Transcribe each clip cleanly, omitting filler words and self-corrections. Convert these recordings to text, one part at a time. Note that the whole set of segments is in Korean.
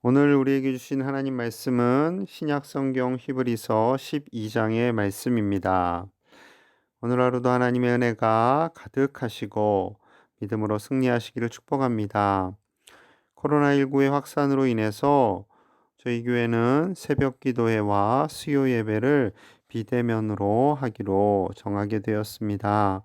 오늘 우리에게 주신 하나님 말씀은 신약 성경 히브리서 12장의 말씀입니다. 오늘 하루도 하나님의 은혜가 가득하시고 믿음으로 승리하시기를 축복합니다. 코로나19의 확산으로 인해서 저희 교회는 새벽 기도회와 수요 예배를 비대면으로 하기로 정하게 되었습니다.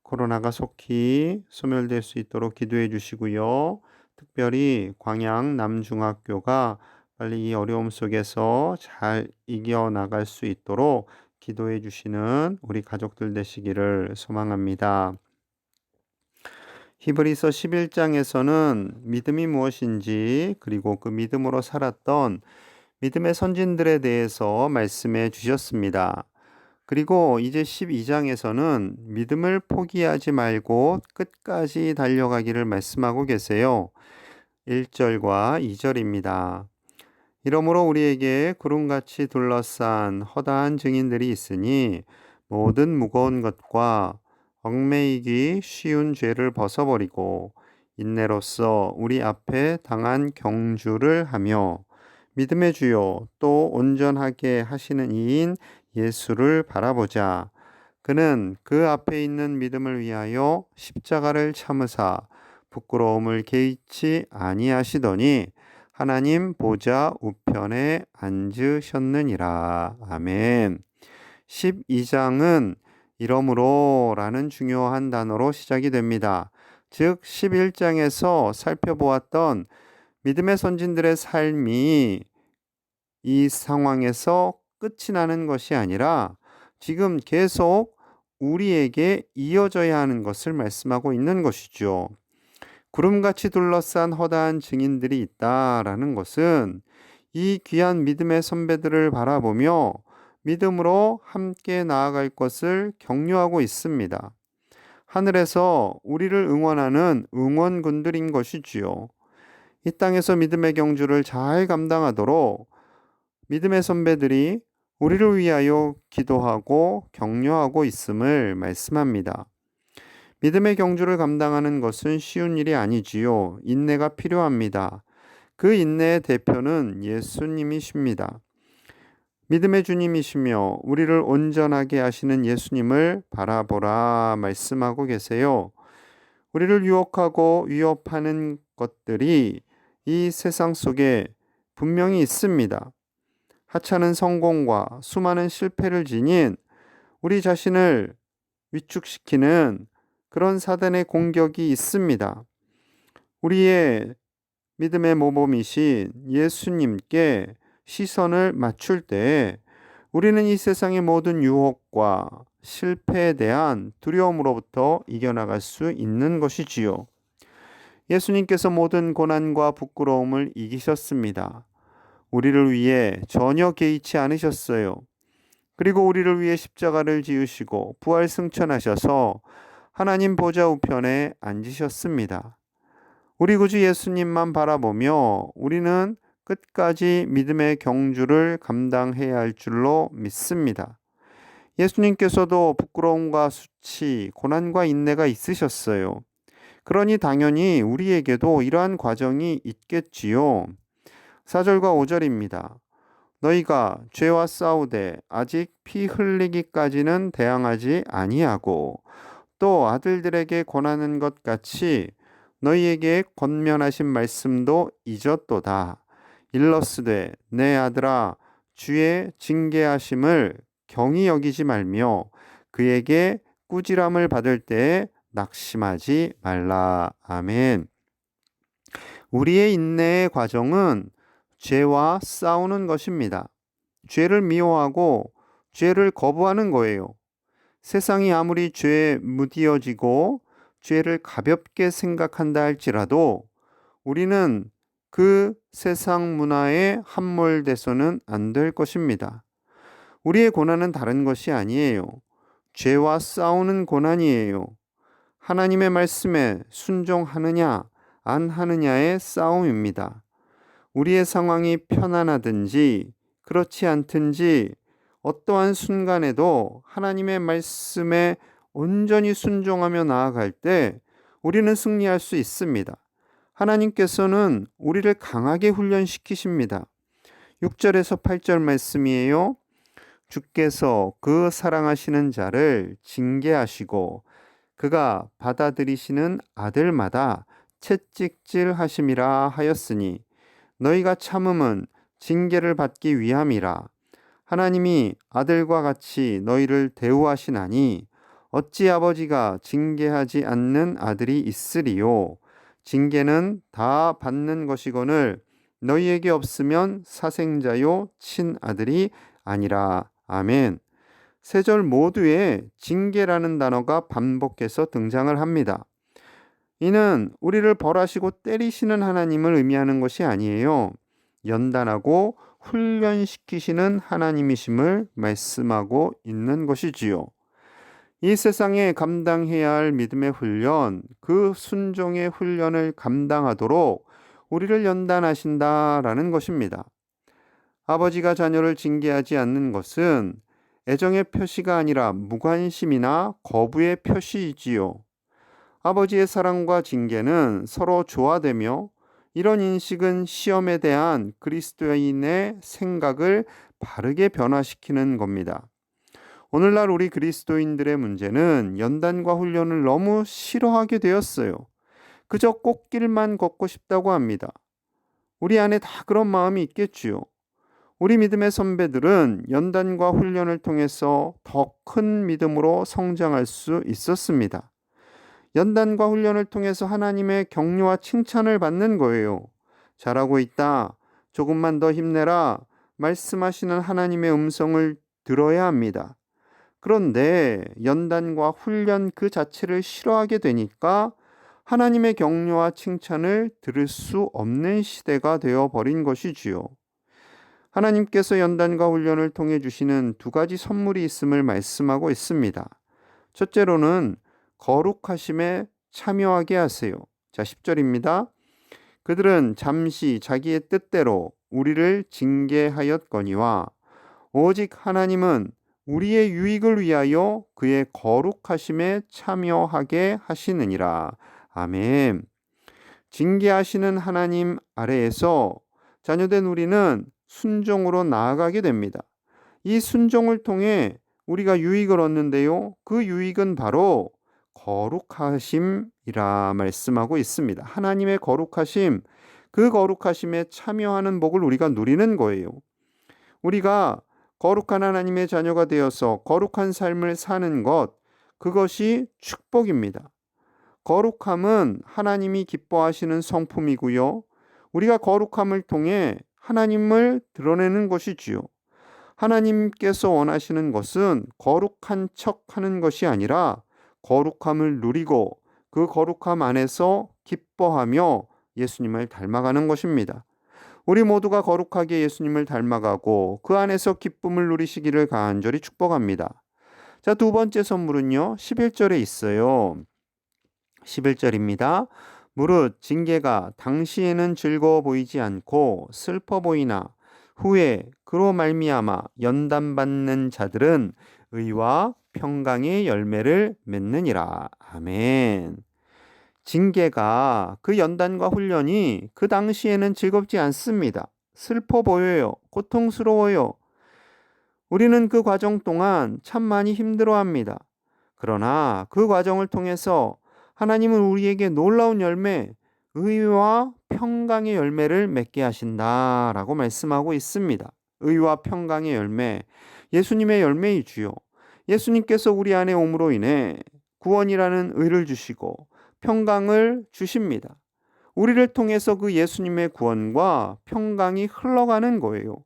코로나가 속히 소멸될 수 있도록 기도해 주시고요. 특별히 광양 남중학교가 빨리 이 어려움 속에서 잘 이겨나갈 수 있도록 기도해 주시는 우리 가족들 되시기를 소망합니다. 히브리서 11장에서는 믿음이 무엇인지 그리고 그 믿음으로 살았던 믿음의 선진들에 대해서 말씀해 주셨습니다. 그리고 이제 12장에서는 믿음을 포기하지 말고 끝까지 달려가기를 말씀하고 계세요. 1절과 2절입니다. 이러므로 우리에게 구름같이 둘러싼 허다한 증인들이 있으니 모든 무거운 것과 얽매이기 쉬운 죄를 벗어버리고 인내로써 우리 앞에 당한 경주를 하며 믿음의 주요 또 온전하게 하시는 이인 예수를 바라보자. 그는 그 앞에 있는 믿음을 위하여 십자가를 참으사 부끄러움을 개의치 아니하시더니 하나님 보좌 우편에 앉으셨느니라. 아멘. 12장은 이러므로 라는 중요한 단어로 시작이 됩니다. 즉 11장에서 살펴보았던 믿음의 선진들의 삶이 이 상황에서 끝이 나는 것이 아니라 지금 계속 우리에게 이어져야 하는 것을 말씀하고 있는 것이죠. 구름같이 둘러싼 허다한 증인들이 있다라는 것은 이 귀한 믿음의 선배들을 바라보며 믿음으로 함께 나아갈 것을 격려하고 있습니다. 하늘에서 우리를 응원하는 응원군들인 것이지요. 이 땅에서 믿음의 경주를 잘 감당하도록 믿음의 선배들이 우리를 위하여 기도하고 격려하고 있음을 말씀합니다. 믿음의 경주를 감당하는 것은 쉬운 일이 아니지요. 인내가 필요합니다. 그 인내의 대표는 예수님이십니다. 믿음의 주님이시며 우리를 온전하게 하시는 예수님을 바라보라 말씀하고 계세요. 우리를 유혹하고 위협하는 것들이 이 세상 속에 분명히 있습니다. 하찮은 성공과 수많은 실패를 지닌 우리 자신을 위축시키는 그런 사단의 공격이 있습니다. 우리의 믿음의 모범이신 예수님께 시선을 맞출 때 우리는 이 세상의 모든 유혹과 실패에 대한 두려움으로부터 이겨나갈 수 있는 것이지요. 예수님께서 모든 고난과 부끄러움을 이기셨습니다. 우리를 위해 전혀 개의치 않으셨어요. 그리고 우리를 위해 십자가를 지으시고 부활 승천하셔서 하나님 보좌 우편에 앉으셨습니다. 우리 구주 예수님만 바라보며 우리는 끝까지 믿음의 경주를 감당해야 할 줄로 믿습니다. 예수님께서도 부끄러움과 수치, 고난과 인내가 있으셨어요. 그러니 당연히 우리에게도 이러한 과정이 있겠지요. 4절과 5절입니다. 너희가 죄와 싸우되 아직 피 흘리기까지는 대항하지 아니하고 또 아들들에게 권하는 것 같이 너희에게 권면하신 말씀도 잊었도다. 일러스되 내 아들아 주의 징계하심을 경히 여기지 말며 그에게 꾸지람을 받을 때에 낙심하지 말라. 아멘. 우리의 인내의 과정은 죄와 싸우는 것입니다. 죄를 미워하고 죄를 거부하는 거예요. 세상이 아무리 죄에 무디어지고 죄를 가볍게 생각한다 할지라도 우리는 그 세상 문화에 함몰돼서는 안 될 것입니다. 우리의 고난은 다른 것이 아니에요. 죄와 싸우는 고난이에요. 하나님의 말씀에 순종하느냐 안 하느냐의 싸움입니다. 우리의 상황이 편안하든지 그렇지 않든지 어떠한 순간에도 하나님의 말씀에 온전히 순종하며 나아갈 때 우리는 승리할 수 있습니다. 하나님께서는 우리를 강하게 훈련시키십니다. 6절에서 8절 말씀이에요. 주께서 그 사랑하시는 자를 징계하시고 그가 받아들이시는 아들마다 채찍질 하심이라 하였으니 너희가 참음은 징계를 받기 위함이라. 하나님이 아들과 같이 너희를 대우하시나니 어찌 아버지가 징계하지 않는 아들이 있으리요. 징계는 다 받는 것이거늘 너희에게 없으면 사생자요 친아들이 아니라. 아멘. 세 절 모두에 징계라는 단어가 반복해서 등장을 합니다. 이는 우리를 벌하시고 때리시는 하나님을 의미하는 것이 아니에요. 연단하고 훈련시키시는 하나님이심을 말씀하고 있는 것이지요. 이 세상에 감당해야 할 믿음의 훈련, 그 순종의 훈련을 감당하도록 우리를 연단하신다라는 것입니다. 아버지가 자녀를 징계하지 않는 것은 애정의 표시가 아니라 무관심이나 거부의 표시이지요. 아버지의 사랑과 징계는 서로 조화되며 이런 인식은 시험에 대한 그리스도인의 생각을 바르게 변화시키는 겁니다. 오늘날 우리 그리스도인들의 문제는 연단과 훈련을 너무 싫어하게 되었어요. 그저 꽃길만 걷고 싶다고 합니다. 우리 안에 다 그런 마음이 있겠지요. 우리 믿음의 선배들은 연단과 훈련을 통해서 더 큰 믿음으로 성장할 수 있었습니다. 연단과 훈련을 통해서 하나님의 격려와 칭찬을 받는 거예요. 잘하고 있다. 조금만 더 힘내라. 말씀하시는 하나님의 음성을 들어야 합니다. 그런데 연단과 훈련 그 자체를 싫어하게 되니까 하나님의 격려와 칭찬을 들을 수 없는 시대가 되어버린 것이지요. 하나님께서 연단과 훈련을 통해 주시는 두 가지 선물이 있음을 말씀하고 있습니다. 첫째로는 거룩하심에 참여하게 하세요. 자, 10절입니다. 그들은 잠시 자기의 뜻대로 우리를 징계하였거니와 오직 하나님은 우리의 유익을 위하여 그의 거룩하심에 참여하게 하시느니라. 아멘. 징계하시는 하나님 아래에서 자녀된 우리는 순종으로 나아가게 됩니다. 이 순종을 통해 우리가 유익을 얻는데요. 그 유익은 바로 거룩하심이라 말씀하고 있습니다. 하나님의 거룩하심, 그 거룩하심에 참여하는 복을 우리가 누리는 거예요. 우리가 거룩한 하나님의 자녀가 되어서 거룩한 삶을 사는 것, 그것이 축복입니다. 거룩함은 하나님이 기뻐하시는 성품이고요. 우리가 거룩함을 통해 하나님을 드러내는 것이지요. 하나님께서 원하시는 것은 거룩한 척 하는 것이 아니라 거룩함을 누리고 그 거룩함 안에서 기뻐하며 예수님을 닮아가는 것입니다. 우리 모두가 거룩하게 예수님을 닮아가고 그 안에서 기쁨을 누리시기를 간절히 축복합니다. 자, 두 번째 선물은요. 11절에 있어요. 11절입니다. 무릇 징계가 당시에는 즐거워 보이지 않고 슬퍼 보이나 후에 그로 말미암아 연단받는 자들은 의와 평강의 열매를 맺느니라. 아멘. 징계가 그 연단과 훈련이 그 당시에는 즐겁지 않습니다. 슬퍼 보여요. 고통스러워요. 우리는 그 과정 동안 참 많이 힘들어합니다. 그러나 그 과정을 통해서 하나님은 우리에게 놀라운 열매, 의와 평강의 열매를 맺게 하신다라고 말씀하고 있습니다. 의와 평강의 열매, 예수님의 열매이지요. 예수님께서 우리 안에 옴으로 인해 구원이라는 의를 주시고 평강을 주십니다. 우리를 통해서 그 예수님의 구원과 평강이 흘러가는 거예요.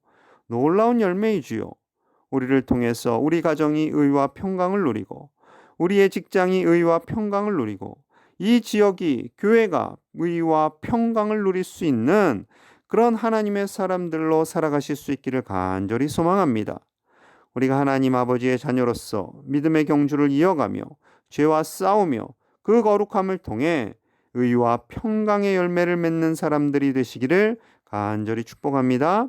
놀라운 열매이지요. 우리를 통해서 우리 가정이 의와 평강을 누리고 우리의 직장이 의와 평강을 누리고 이 지역이 교회가 의와 평강을 누릴 수 있는 그런 하나님의 사람들로 살아가실 수 있기를 간절히 소망합니다. 우리가 하나님 아버지의 자녀로서 믿음의 경주를 이어가며 죄와 싸우며 그 거룩함을 통해 의와 평강의 열매를 맺는 사람들이 되시기를 간절히 축복합니다.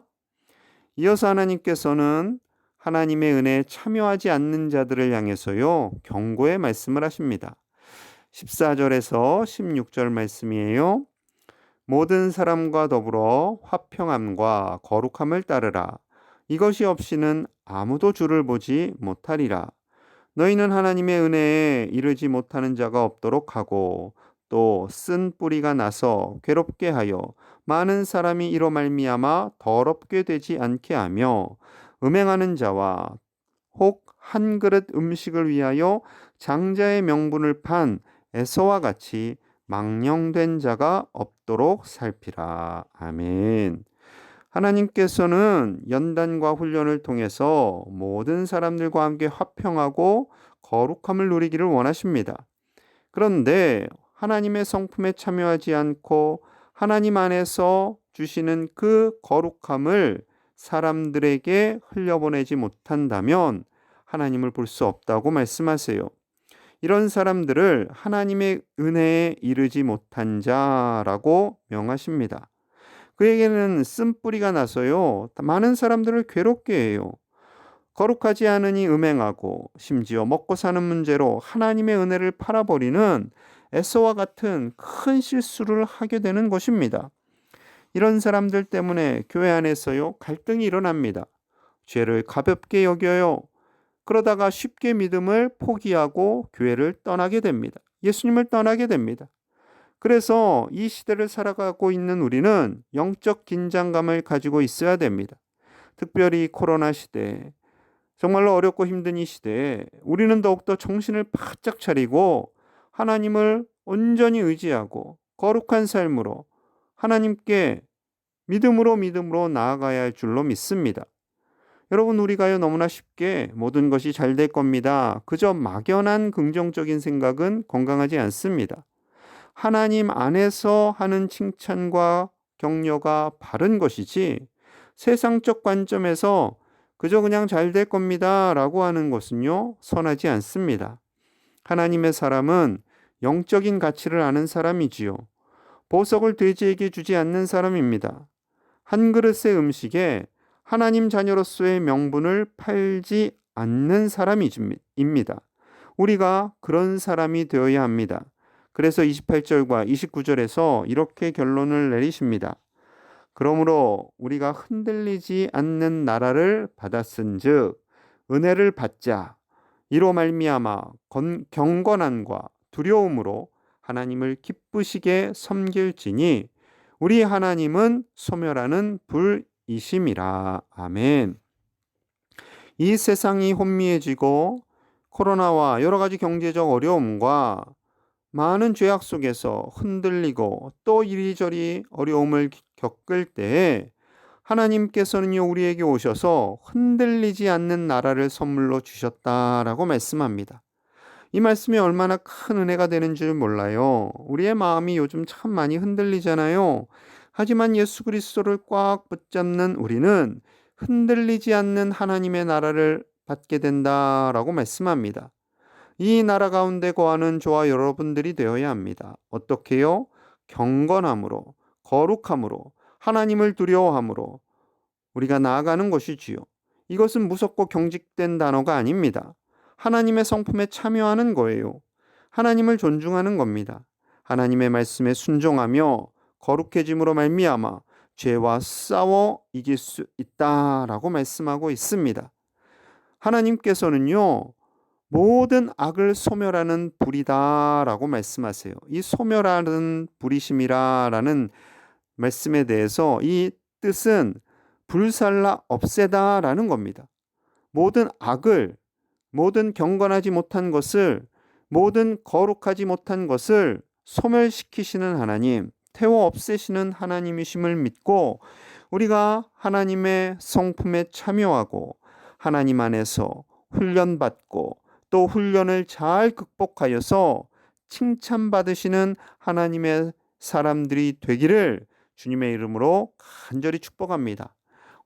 이어서 하나님께서는 하나님의 은혜에 참여하지 않는 자들을 향해서요, 경고의 말씀을 하십니다. 14절에서 16절 말씀이에요. 모든 사람과 더불어 화평함과 거룩함을 따르라. 이것이 없이는 아무도 주를 보지 못하리라. 너희는 하나님의 은혜에 이르지 못하는 자가 없도록 하고 또 쓴 뿌리가 나서 괴롭게 하여 많은 사람이 이로 말미암아 더럽게 되지 않게 하며 음행하는 자와 혹 한 그릇 음식을 위하여 장자의 명분을 판 에서와 같이 망령된 자가 없도록 살피라. 아멘. 하나님께서는 연단과 훈련을 통해서 모든 사람들과 함께 화평하고 거룩함을 누리기를 원하십니다. 그런데 하나님의 성품에 참여하지 않고 하나님 안에서 주시는 그 거룩함을 사람들에게 흘려보내지 못한다면 하나님을 볼 수 없다고 말씀하세요. 이런 사람들을 하나님의 은혜에 이르지 못한 자라고 명하십니다. 그에게는 쓴뿌리가 나서요, 많은 사람들을 괴롭게 해요. 거룩하지 않으니 음행하고 심지어 먹고 사는 문제로 하나님의 은혜를 팔아버리는 에서와 같은 큰 실수를 하게 되는 것입니다. 이런 사람들 때문에 교회 안에서요, 갈등이 일어납니다. 죄를 가볍게 여겨요. 그러다가 쉽게 믿음을 포기하고 교회를 떠나게 됩니다. 예수님을 떠나게 됩니다. 그래서 이 시대를 살아가고 있는 우리는 영적 긴장감을 가지고 있어야 됩니다. 특별히 코로나 시대, 정말로 어렵고 힘든 이 시대에 우리는 더욱더 정신을 바짝 차리고 하나님을 온전히 의지하고 거룩한 삶으로 하나님께 믿음으로 나아가야 할 줄로 믿습니다. 여러분, 우리가요 너무나 쉽게 모든 것이 잘 될 겁니다. 그저 막연한 긍정적인 생각은 건강하지 않습니다. 하나님 안에서 하는 칭찬과 격려가 바른 것이지 세상적 관점에서 그저 그냥 잘 될 겁니다 라고 하는 것은요 선하지 않습니다. 하나님의 사람은 영적인 가치를 아는 사람이지요. 보석을 돼지에게 주지 않는 사람입니다. 한 그릇의 음식에 하나님 자녀로서의 명분을 팔지 않는 사람입니다. 우리가 그런 사람이 되어야 합니다. 그래서 28절과 29절에서 이렇게 결론을 내리십니다. 그러므로 우리가 흔들리지 않는 나라를 받았은즉 은혜를 받자. 이로 말미암아 경건함과 두려움으로 하나님을 기쁘시게 섬길지니 우리 하나님은 소멸하는 불이심이라. 아멘. 이 세상이 혼미해지고 코로나와 여러 가지 경제적 어려움과 많은 죄악 속에서 흔들리고 또 이리저리 어려움을 겪을 때에 하나님께서는요 우리에게 오셔서 흔들리지 않는 나라를 선물로 주셨다라고 말씀합니다. 이 말씀이 얼마나 큰 은혜가 되는 줄 몰라요. 우리의 마음이 요즘 참 많이 흔들리잖아요. 하지만 예수 그리스도를 꽉 붙잡는 우리는 흔들리지 않는 하나님의 나라를 받게 된다라고 말씀합니다. 이 나라 가운데 거하는 저와 여러분들이 되어야 합니다. 어떻게요? 경건함으로, 거룩함으로, 하나님을 두려워함으로 우리가 나아가는 것이지요. 이것은 무섭고 경직된 단어가 아닙니다. 하나님의 성품에 참여하는 거예요. 하나님을 존중하는 겁니다. 하나님의 말씀에 순종하며 거룩해짐으로 말미암아 죄와 싸워 이길 수 있다라고 말씀하고 있습니다. 하나님께서는요 모든 악을 소멸하는 불이다라고 말씀하세요. 이 소멸하는 불이심이라는 말씀에 대해서 이 뜻은 불살라 없애다라는 겁니다. 모든 악을, 모든 경건하지 못한 것을, 모든 거룩하지 못한 것을 소멸시키시는 하나님, 태워 없애시는 하나님이심을 믿고 우리가 하나님의 성품에 참여하고 하나님 안에서 훈련받고 또 훈련을 잘 극복하여서 칭찬받으시는 하나님의 사람들이 되기를 주님의 이름으로 간절히 축복합니다.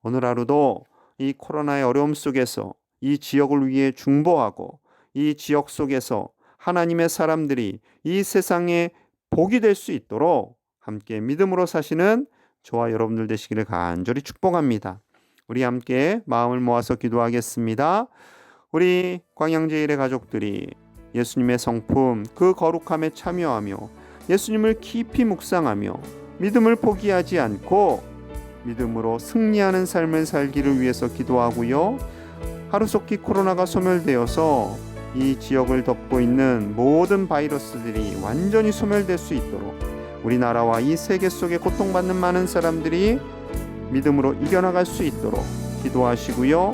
오늘 하루도 이 코로나의 어려움 속에서 이 지역을 위해 중보하고 이 지역 속에서 하나님의 사람들이 이 세상에 복이 될 수 있도록 함께 믿음으로 사시는 저와 여러분들 되시기를 간절히 축복합니다. 우리 함께 마음을 모아서 기도하겠습니다. 우리 광양제일의 가족들이 예수님의 성품 그 거룩함에 참여하며 예수님을 깊이 묵상하며 믿음을 포기하지 않고 믿음으로 승리하는 삶을 살기를 위해서 기도하고요. 하루속히 코로나가 소멸되어서 이 지역을 덮고 있는 모든 바이러스들이 완전히 소멸될 수 있도록 우리나라와 이 세계 속에 고통받는 많은 사람들이 믿음으로 이겨나갈 수 있도록 기도하시고요.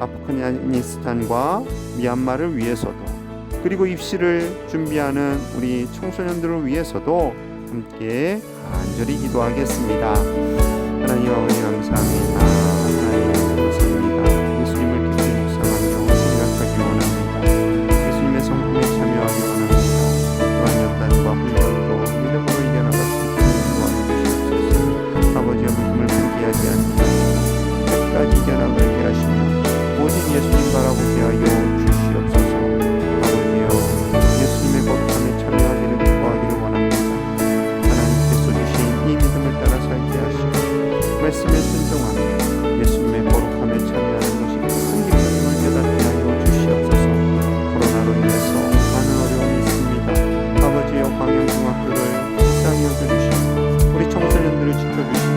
아프가니스탄과 미얀마를 위해서도, 그리고 입시를 준비하는 우리 청소년들을 위해서도 함께 간절히 기도하겠습니다. 하나님 아버지 감사합니다. 하나님 감사합니다. 예수님을 깊이 묵상하며 생각하기 원합니다. 예수님의 성품에 참여하기 원합니다. 또한 연단과 훈련으로 믿음으로 이겨나갈 수 있도록 도와주시옵소서. 아버지의 믿음을 포기하지 않게 하시고 끝까지 이겨나가게 하시며 모든 예수님 바라보게 하여 주시옵소서. 아버지여, 예수님의 거룩함에 참여하기를 기뻐하기를 원합니다. 하나님께서 주신 이 믿음을 따라 살게 하시고 말씀에 순종하며 예수님의 거룩함에 참여하는 것이 큰 기쁨임을 깨닫게 하여 주시옵소서. 코로나로 인해서 많은 어려움이 있습니다. 아버지여, 광양중학교를 불쌍히 여겨주시고 우리 청소년들을 지켜주시고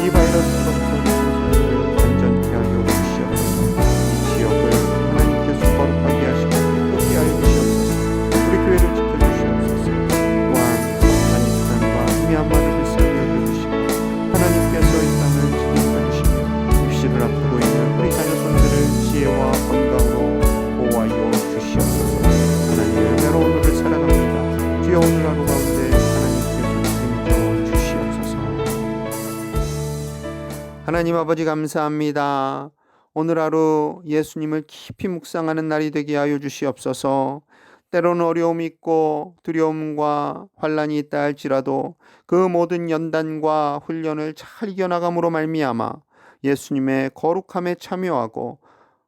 이 바이러스로부터 우리 청소년들을 안전케 하여 주시옵소서. 이 지역을 하나님께서 거룩하게 하시고 기쁘게 하여 주시옵소서. 우리 교회를 지켜주시옵소서. 또한 아프가니스탄과 미얀마를 불쌍히 여겨주시고 하나님께서 이 땅을 지켜주시며 입시를 앞두고 있는 우리 자녀손들을 지혜와 건강으로 보호하여 주시옵소서. 하나님의 은혜로 오늘을 살아갑니다. 주여, 오늘 하루 가운데 하나님께서 책임져 주시옵소서. 하나님 아버지 감사합니다. 오늘 하루 예수님을 깊이 묵상하는 날이 되게 하여 주시옵소서. 때로는 어려움이 있고 두려움과 환난이 있다 할지라도 그 모든 연단과 훈련을 잘 이겨나감으로 말미암아 예수님의 거룩함에 참여하고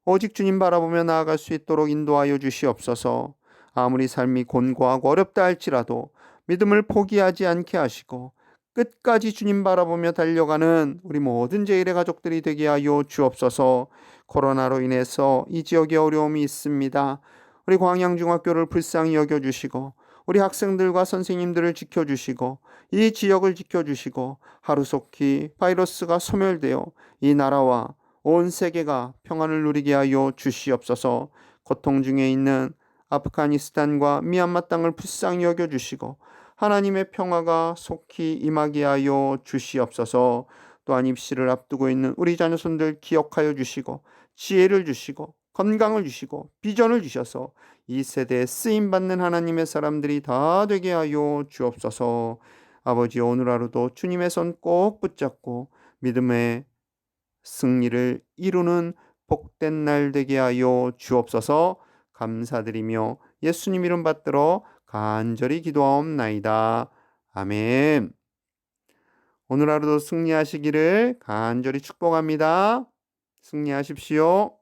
오직 주님 바라보며 나아갈 수 있도록 인도하여 주시옵소서. 아무리 삶이 곤고하고 어렵다 할지라도 믿음을 포기하지 않게 하시고 끝까지 주님 바라보며 달려가는 우리 모든 제1의 가족들이 되게 하여 주옵소서. 코로나로 인해서 이 지역에 어려움이 있습니다. 우리 광양중학교를 불쌍히 여겨주시고 우리 학생들과 선생님들을 지켜주시고 이 지역을 지켜주시고 하루속히 바이러스가 소멸되어 이 나라와 온 세계가 평안을 누리게 하여 주시옵소서. 고통 중에 있는 아프가니스탄과 미얀마 땅을 불쌍히 여겨주시고 하나님의 평화가 속히 임하게 하여 주시옵소서. 또한 입시를 앞두고 있는 우리 자녀손들 기억하여 주시고 지혜를 주시고 건강을 주시고 비전을 주셔서 이 세대에 쓰임받는 하나님의 사람들이 다 되게 하여 주옵소서. 아버지, 오늘 하루도 주님의 손 꼭 붙잡고 믿음의 승리를 이루는 복된 날 되게 하여 주옵소서. 감사드리며 예수님 이름 받들어 간절히 기도하옵나이다. 아멘. 오늘 하루도 승리하시기를 간절히 축복합니다. 승리하십시오.